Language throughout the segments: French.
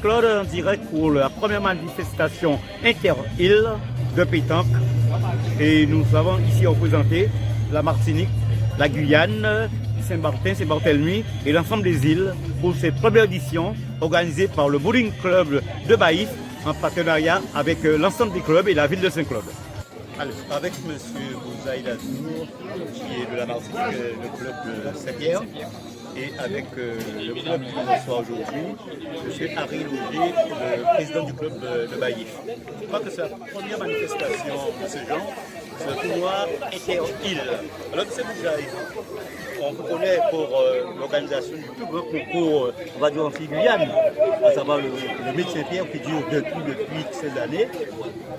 Saint-Claude en direct pour la première manifestation inter-île de pétanque. Et nous avons ici représenté la Martinique, la Guyane, Saint-Martin, Saint-Barthélemy et l'ensemble des îles pour cette première édition organisée par le Bowling Club de Baïf en partenariat avec l'ensemble des clubs et la ville de Saint-Claude. Avec M. Bouzaï Lazour, qui est de la Martinique, le club de Saint-Pierre, et avec le club qui nous reçoit aujourd'hui, M. Harry Loger, le président du club de Baïf. Je crois que c'est la première manifestation de ce genre, ce tournoi inter-île. Alors, M. Bouzaï, on vous connaît pour l'organisation du plus grand concours radio en Guyane, à savoir le Mythe Saint-Pierre qui dure depuis 16 années.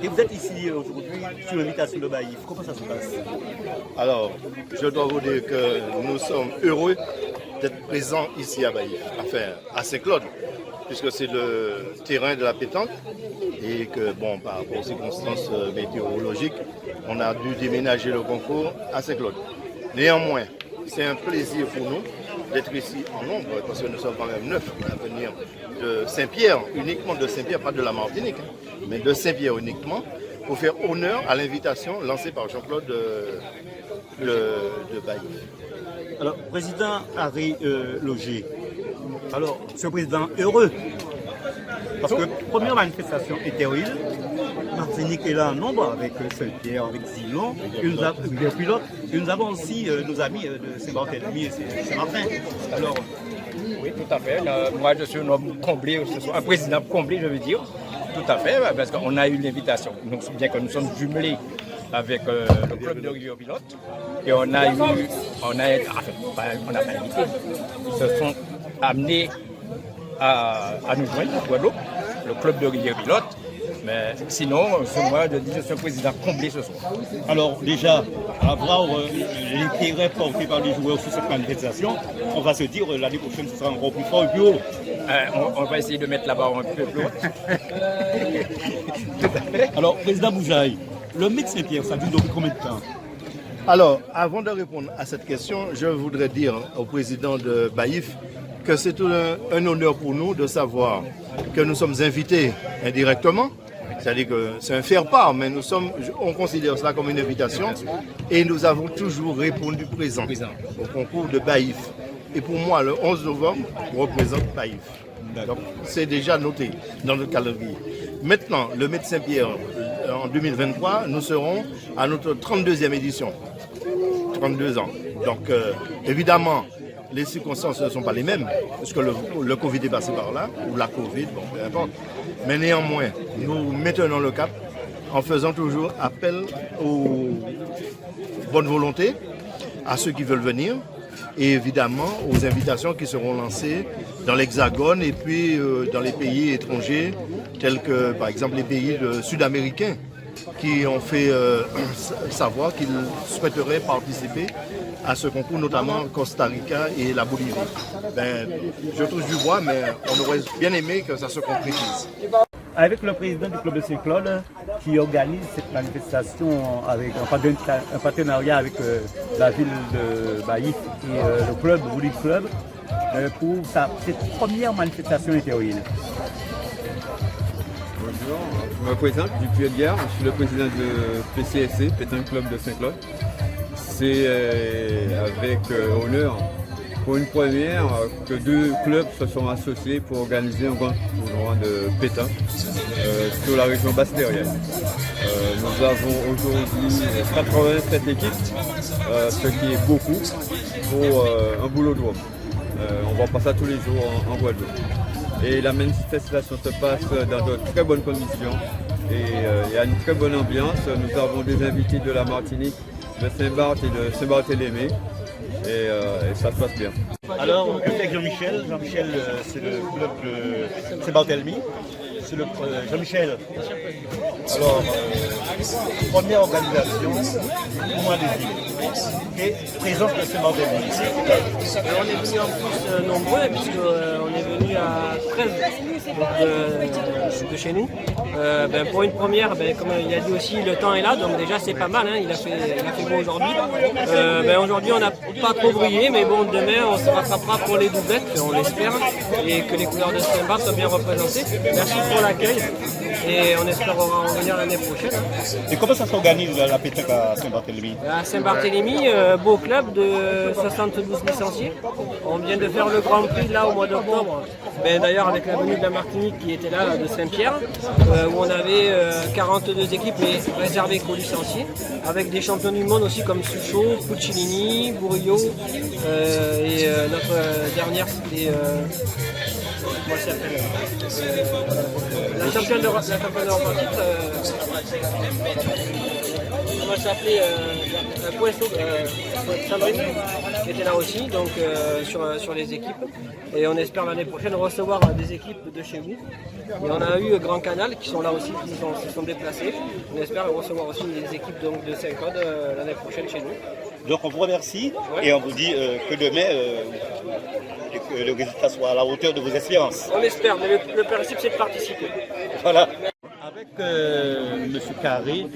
Et vous êtes ici aujourd'hui sur l'invitation de Baïf. Comment ça se passe? Alors, je dois vous dire que nous sommes heureux d'être présents ici à Baïf, enfin à Saint-Claude, puisque c'est le terrain de la pétanque et que, bon, par rapport aux circonstances météorologiques, on a dû déménager le concours à Saint-Claude. Néanmoins, c'est un plaisir pour nous d'être ici en nombre, parce que nous sommes quand même 9 à venir de Saint-Pierre, uniquement de Saint-Pierre, pas de la Martinique, mais de Saint-Pierre uniquement, pour faire honneur à l'invitation lancée par Jean-Claude de Baïf. Alors, président Harry Loger, alors, c'est un président heureux, parce que première manifestation inter-île, Martinique est là en nombre avec Saint-Pierre, avec Zilon, et pilote, et nous avons aussi nos amis de Saint-Barthélemy et Saint-Martin. Alors, oui, tout à fait. Moi, je suis un homme comblé, un président comblé, je veux dire. Tout à fait, parce qu'on a eu l'invitation. Bien que nous sommes jumelés avec le club de Rio Pilote, et on n'a pas invité. Ils se sont amenés à nous joindre à Guadeloupe, le club de Rio Pilote. Mais sinon, moi, je dis que je suis un président comblé ce soir. Alors déjà, avoir l'intérêt porté par les joueurs sur cette manifestation, on va se dire l'année prochaine ce sera encore plus fort et plus haut. On va essayer de mettre la barre un peu plus haute. Alors, président Bouzaï, le Mythe Saint-Pierre, ça dure depuis combien de temps? Alors, avant de répondre à cette question, je voudrais dire au président de Baïf que c'est un honneur pour nous de savoir que nous sommes invités indirectement. C'est-à-dire que c'est un faire-part, mais on considère cela comme une invitation et nous avons toujours répondu présent au concours de Baïf. Et pour moi, le 11 novembre représente Baïf. Donc c'est déjà noté dans notre calendrier. Maintenant, le Mythe Saint-Pierre, en 2023, nous serons à notre 32e édition. 32 ans. Donc évidemment, les circonstances ne sont pas les mêmes, parce que le Covid est passé par là, ou la Covid, bon, peu importe. Mais néanmoins, nous maintenons le cap en faisant toujours appel aux bonnes volontés, à ceux qui veulent venir, et évidemment aux invitations qui seront lancées dans l'Hexagone et puis dans les pays étrangers, tels que par exemple les pays sud-américains, qui ont fait savoir qu'ils souhaiteraient participer à ce concours, notamment Costa Rica et la Bolivie. Je touche du bois, mais on aurait bien aimé que ça se concrétise. Avec le président du club de Saint-Claude qui organise cette manifestation en partenariat avec la ville de Baïf et le club, le Bowling Club, pour cette première manifestation inter-île. Bonjour, je me présente, Dupuis Edgar, je suis le président de PCSC, Pétanque Club de Saint-Claude. C'est avec honneur pour une première que deux clubs se sont associés pour organiser un grand tournoi de pétanque sur la région basse-terrienne. Nous avons aujourd'hui 87 équipes, ce qui est beaucoup pour un boulodrome. On voit pas ça tous les jours en Guadeloupe. Et la manifestation se passe dans de très bonnes conditions et il y a une très bonne ambiance. Nous avons des invités de la Martinique, de Saint-Barth et de Saint-Barthélemy et ça se passe bien. Alors, je suis avec Jean-Michel. Jean-Michel, c'est le club de Saint-Barthélemy. C'est le Jean-Michel. Alors, première organisation du mois des îles et présence de Saint-Barthélemy. On est venu en plus nombreux puisqu'on est venu à 13 de chez nous. Pour une première, comme il a dit aussi, le temps est là, donc déjà c'est pas mal, hein, il a fait beau aujourd'hui. Aujourd'hui on n'a pas trop brillé, mais bon, demain on se rattrapera pour les doublettes, on l'espère, et que les couleurs de Saint-Barth soient bien représentées. Merci pour l'accueil, et on espère en revenir l'année prochaine. Et comment ça s'organise la pétanque à Saint-Barthélemy? À Saint-Barthélemy, beau club de 72 licenciés. On vient de faire le Grand Prix là au mois d'octobre, d'ailleurs avec la venue de la Martinique qui était là de Saint-Pierre, où on avait 42 équipes réservées qu'aux licenciés, avec des champions du monde aussi comme Sucho, Puccini, Bourillot, et notre dernière c'était... comment ça s'appelle la championne d'Europe en titre, comment ça s'appelait Puesto, Sandrine, qui était là aussi, donc sur les équipes. Et on espère l'année prochaine recevoir des équipes de chez vous. Et on a eu Grand Canal qui sont là aussi, qui se sont déplacés. On espère recevoir aussi des équipes donc, de Saint-Claude l'année prochaine chez nous. Donc on vous remercie et on vous dit que demain le résultat soit à la hauteur de vos espérances. On espère, mais le principe c'est de participer. Voilà. Avec M. Carré,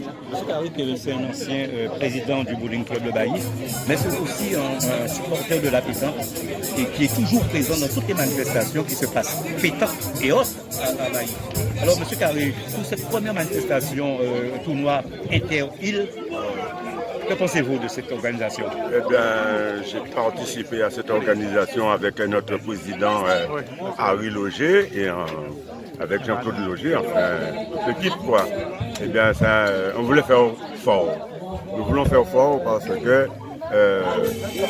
c'est un ancien président du Bowling Club de Baïf, mais c'est aussi un supporter de la pétanque et qui est toujours présent dans toutes les manifestations qui se passent pétanque et autres à Baïf. Alors M. Carré, pour cette première manifestation tournoi inter-île, que pensez-vous de cette organisation? Eh bien, j'ai participé à cette organisation avec notre président Harry Loger et avec Jean-Claude Loger, enfin, l'équipe quoi. Eh bien, on voulait faire fort. Nous voulons faire fort parce que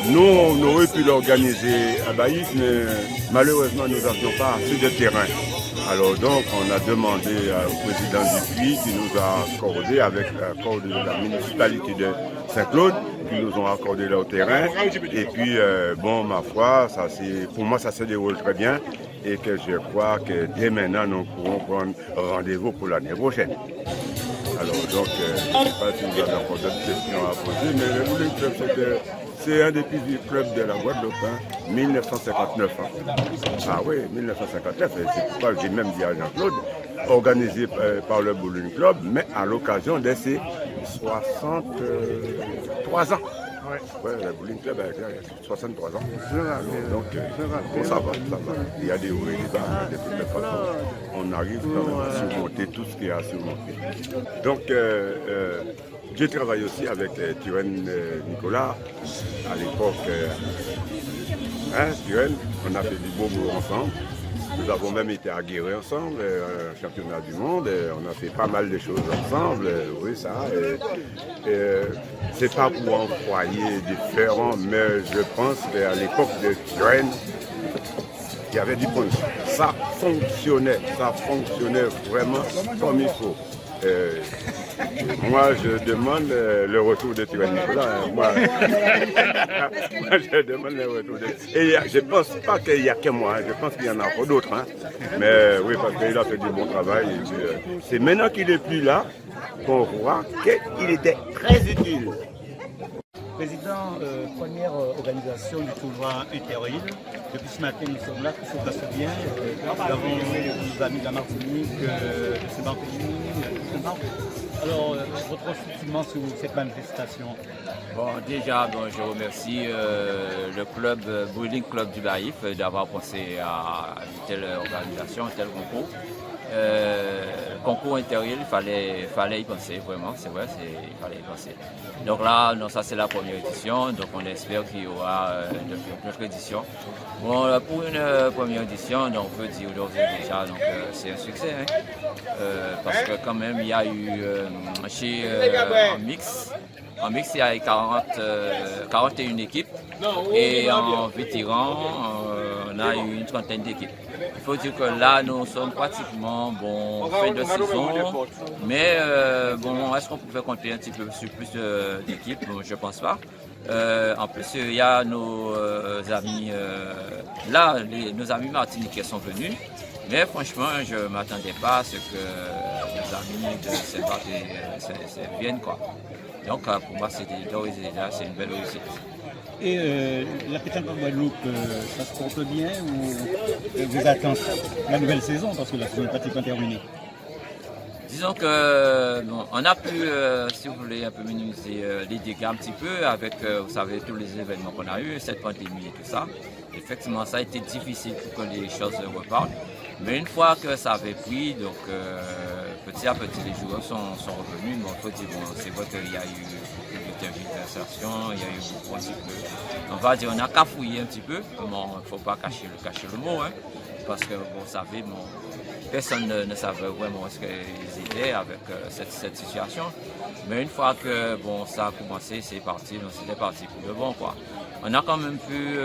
nous, on aurait pu l'organiser à Baïf, mais malheureusement, nous n'avions pas assez de terrain. Alors donc, on a demandé au président Dupuis qui nous a accordé, avec l'accord de la municipalité de Saint-Claude, qui nous ont accordé leur terrain. Et puis, ma foi, pour moi, ça se déroule très bien. Et que je crois que dès maintenant, nous pourrons prendre rendez-vous pour l'année prochaine. Alors donc, je ne sais pas si vous avez encore d'autres questions à poser, mais le Bowling Club, c'est un des plus vieux clubs de la Guadeloupe, 1959. Ah oui, 1959, c'est pourquoi j'ai même dit à Jean-Claude, organisé par le Bowling Club, mais à l'occasion de ses 63 ans. Ouais, le Bowling Club a 63 ans. Donc, ça va. Il y a des hauts et des bas, de toute façon. On arrive quand même à surmonter tout ce qu'il y a à surmonter. Donc, j'ai travaillé aussi avec Turenne Nicolas, à l'époque. Turenne, on a fait du beau boulot ensemble. Nous avons même été à Guéret ensemble, championnat du monde, on a fait pas mal de choses ensemble, oui ça. C'est pas pour un foyer différent, mais je pense qu'à l'époque de Turenne, il y avait du punch. Ça fonctionnait vraiment comme il faut. Moi, je demande le retour de Turenne Nicolas. Moi, je demande le retour de... Et je ne pense pas qu'il n'y a que moi, je pense qu'il y en a encore d'autres. Mais oui, parce qu'il a fait du bon travail. C'est maintenant qu'il n'est plus là qu'on voit qu'il était très utile. Président, première organisation du tournoi inter-île. Depuis ce matin, nous sommes là, tout se passe bien. Nous avons nos amis de la Martinique, de Saint-Barthélemy, de Saint-Barth. Alors, votre sentiment sur cette manifestation? Bon, déjà, je remercie le club Bowling Club du Baïf d'avoir pensé à une telle organisation, un tel concours. Concours inter-île, il fallait y penser, vraiment, c'est vrai, il fallait y penser. Donc là, ça c'est la première édition, donc on espère qu'il y aura d'autres éditions. Bon, pour une première édition, donc, on peut dire aujourd'hui déjà, c'est un succès, parce que quand même il y a eu en mix, il y a 41 équipes et en vétéran, on a eu une trentaine d'équipes. Il faut dire que là, nous sommes pratiquement fin de saison, mais est-ce qu'on pouvait compter un petit peu sur plus d'équipes? Je ne pense pas. En plus, il y a nos amis, nos amis martiniquais sont venus, mais franchement, je ne m'attendais pas à ce que nos amis de Saint-Barth viennent, quoi. Donc, pour moi, c'est une belle réussite. Et la pétanque en Guadeloupe, ça se porte bien ou vous attendez la nouvelle saison parce que la saison est pratiquement terminée? Disons que bon, on a pu, si vous voulez, un peu minimiser les dégâts un petit peu avec, vous savez, tous les événements qu'on a eu, cette pandémie et tout ça. Effectivement, ça a été difficile pour que les choses repartent. Mais une fois que ça avait pris, donc petit à petit, les joueurs sont revenus. Bon, faut dire, bon, c'est vrai qu'il y a eu beaucoup d'insertion, il y a eu beaucoup un petit peu. On va dire, on a cafouillé un petit peu. Bon, il ne faut pas cacher le mot, hein, parce que vous savez, bon, personne ne savait vraiment ce qu'ils étaient avec cette situation. Mais une fois que bon, ça a commencé, c'est parti, donc c'était parti pour le bon, quoi. On a quand même pu,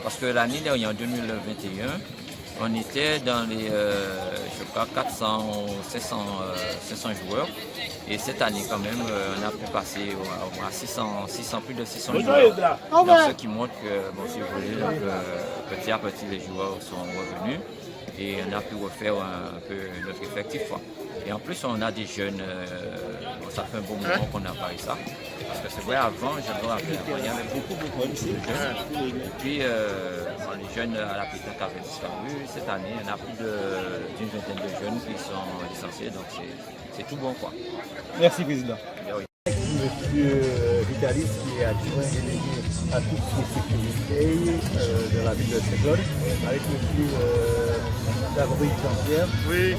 parce que l'année dernière, en 2021, on était dans les, je crois, 400 ou 700 joueurs. Et cette année, quand même, on a pu passer à 600, plus de 600 joueurs. Donc, ce qui montre que, bon, si vous voulez, donc, petit à petit, les joueurs sont revenus. Et on a pu refaire un peu notre effectif, quoi. Et en plus, on a des jeunes, bon, ça fait un bon moment qu'on n'a pas eu ça. Parce que c'est vrai, avant, je me rappelle, il y avait beaucoup de jeunes. Et puis, les jeunes à la pétanque avaient disparu. Cette année, on a plus d'une vingtaine de jeunes qui sont licenciés, donc c'est tout bon, quoi. Merci, Président. Monsieur Vitalis, qui est adjoint délégué à toutes les sécurités de la ville de Saint-Claude, avec monsieur Gabriel Jean-Pierre, qui est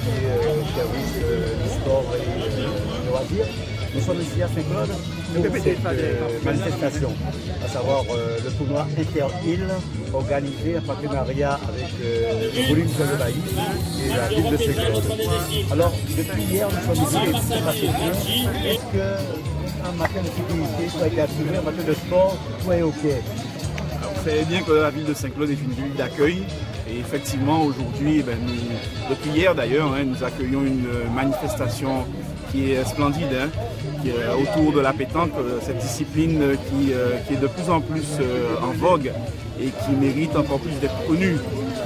service du sport et du loisir. Nous sommes ici à Saint-Claude pour cette manifestation, à savoir le tournoi Inter-Île organisé en partenariat avec le volume de Baïf et la ville de Saint-Claude. Alors, depuis hier, nous sommes ici et tout se passe bien. Est-ce qu'en matière de sécurité, tout a été assuré, en matière de sport, tout est OK? Vous savez bien que la ville de Saint-Claude est une ville d'accueil. Et effectivement, aujourd'hui, depuis hier d'ailleurs, nous accueillons une manifestation qui est splendide, qui est autour de la pétanque, cette discipline qui est de plus en plus en vogue et qui mérite encore plus d'être connue.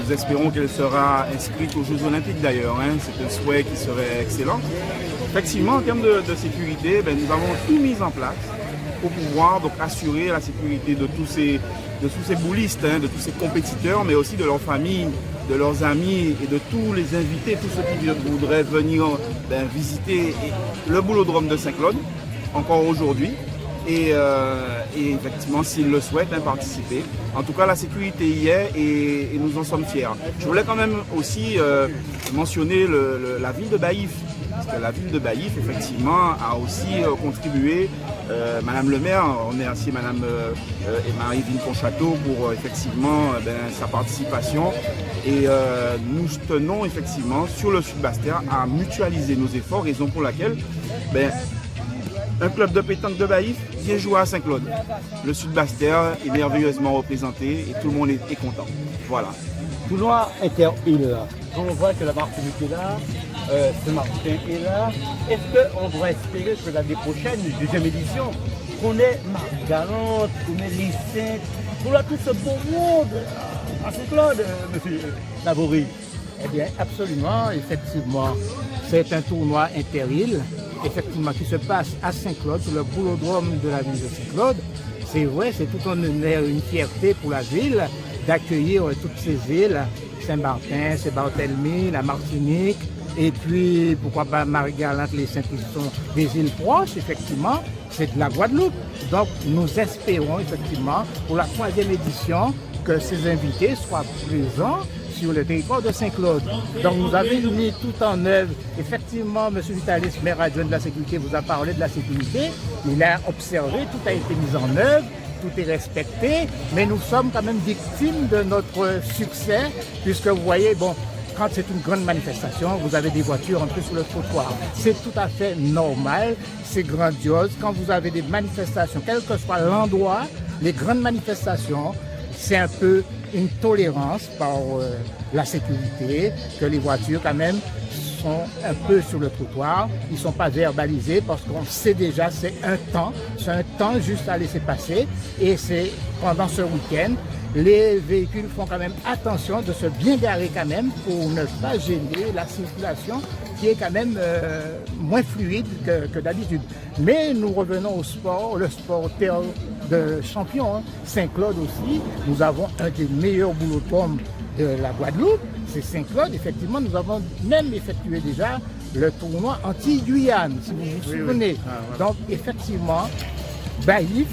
Nous espérons qu'elle sera inscrite aux Jeux Olympiques d'ailleurs, c'est un souhait qui serait excellent. Effectivement, en termes de sécurité, nous avons tout mis en place pour pouvoir donc assurer la sécurité de tous ces boulistes, de tous ces compétiteurs, mais aussi de leurs familles, de leurs amis et de tous les invités, tous ceux qui voudraient venir visiter le boulodrome de Saint-Claude, encore aujourd'hui, et effectivement, s'ils le souhaitent, participer. En tout cas, la sécurité y est et nous en sommes fiers. Je voulais quand même aussi mentionner la ville de Baïf. Parce que la ville de Baïf, effectivement, a aussi contribué. Madame le maire, on remercie Madame Marie-Vine Ponchateau pour effectivement sa participation. Et nous tenons effectivement sur le Sud-Bastère à mutualiser nos efforts, raison pour laquelle un club de pétanque de Baïf vient jouer à Saint-Claude. Le Sud-Bastère est merveilleusement représenté et tout le monde est content. Voilà. Tournoi Inter-Île. On voit que la Martinique est là, Saint-Martin est là. Est-ce qu'on doit espérer que l'année prochaine, deuxième édition, qu'on ait Margalante, qu'on ait Lycée, qu'on a tout ce beau monde à Saint-Claude, monsieur Navori? Eh bien, absolument, effectivement. C'est un tournoi Inter-Île, effectivement, qui se passe à Saint-Claude, sur le boulodrome de la ville de Saint-Claude. C'est vrai, c'est tout un honneur, une fierté pour la ville d'accueillir toutes ces îles, Saint-Martin, Saint-Barthélemy, la Martinique, et puis pourquoi pas Marie-Galante, les Saint-Christ sont des îles proches, effectivement, c'est de la Guadeloupe. Donc nous espérons effectivement pour la 3e édition que ces invités soient présents sur le territoire de Saint-Claude. Donc nous avons mis tout en œuvre. Effectivement, M. Vitalis, maire adjoint de la sécurité, vous a parlé de la sécurité. Il a observé, tout a été mis en œuvre, tout est respecté, mais nous sommes quand même victimes de notre succès, puisque vous voyez, bon, quand c'est une grande manifestation, vous avez des voitures en plus sur le trottoir. C'est tout à fait normal, c'est grandiose. Quand vous avez des manifestations, quel que soit l'endroit, les grandes manifestations, c'est un peu une tolérance par la sécurité, que les voitures quand même sont un peu sur le trottoir, ils ne sont pas verbalisés parce qu'on sait déjà c'est un temps juste à laisser passer et c'est pendant ce week-end, les véhicules font quand même attention de se bien garer quand même pour ne pas gêner la circulation qui est quand même moins fluide que d'habitude. Mais nous revenons au sport, le sport de champions. Saint-Claude aussi, nous avons un des meilleurs boulodromes de la Guadeloupe. C'est Saint-Claude, effectivement, nous avons même effectué déjà le tournoi anti-Guyane, si vous vous souvenez. Donc, effectivement, Baïf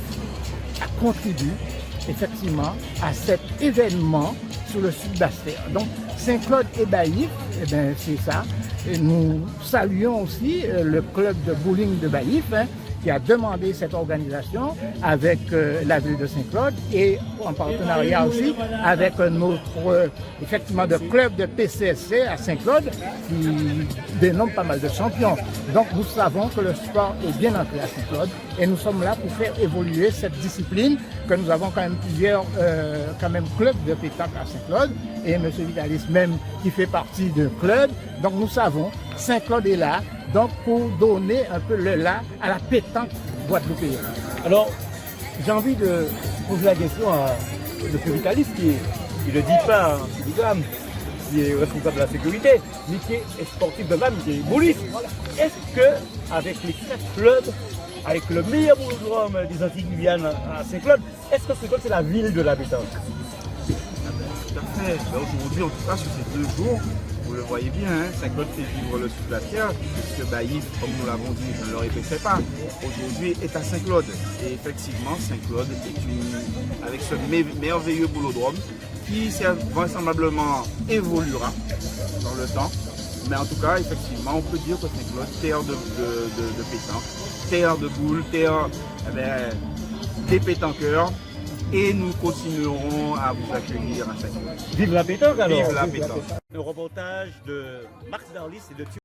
contribue effectivement à cet événement sur le sud d'Aster. Donc, Saint-Claude et Baïf, eh bien, c'est ça. Et nous saluons aussi le club de bowling de Baïf, qui a demandé cette organisation avec la ville de Saint-Claude et en partenariat aussi avec notre effectivement de club de PCSC à Saint-Claude qui dénomme pas mal de champions. Donc nous savons que le sport est bien entré à Saint-Claude et nous sommes là pour faire évoluer cette discipline, que nous avons quand même plusieurs clubs de pétanque à Saint-Claude et M. Vitalis même qui fait partie d'un club. Donc nous savons, Saint-Claude est là, donc pour donner un peu le là à la pétanque guadeloupéenne. Alors, j'ai envie de poser la question à M. Vitalis, qui ne dit pas un kilogramme, qui est responsable de la sécurité, mais qui est sportif de l'âme, qui est bouliste. Est-ce qu'avec les 4 clubs, avec le meilleur boulodrome des Antilles-Guyane à Saint-Claude, est-ce que Saint-Claude c'est la ville de la pétanque? Tout à fait. Aujourd'hui, en tout cas, sur ces 2 jours, vous le voyez bien, Saint-Claude fait vivre le sud de la terre, puisque Baïf, comme nous l'avons dit, je ne le répéterai pas, aujourd'hui est à Saint-Claude. Et effectivement, Saint-Claude est avec ce merveilleux boulodrome qui vraisemblablement évoluera dans le temps. Mais en tout cas, effectivement, on peut dire que Saint-Claude, terre de pétanque, terre de boules, terre des pétanqueurs. Et nous continuerons à vous accueillir à Saint-Claude. Vive la pétanque alors! Vive la pétanque! Le reportage de Marc Darlis et de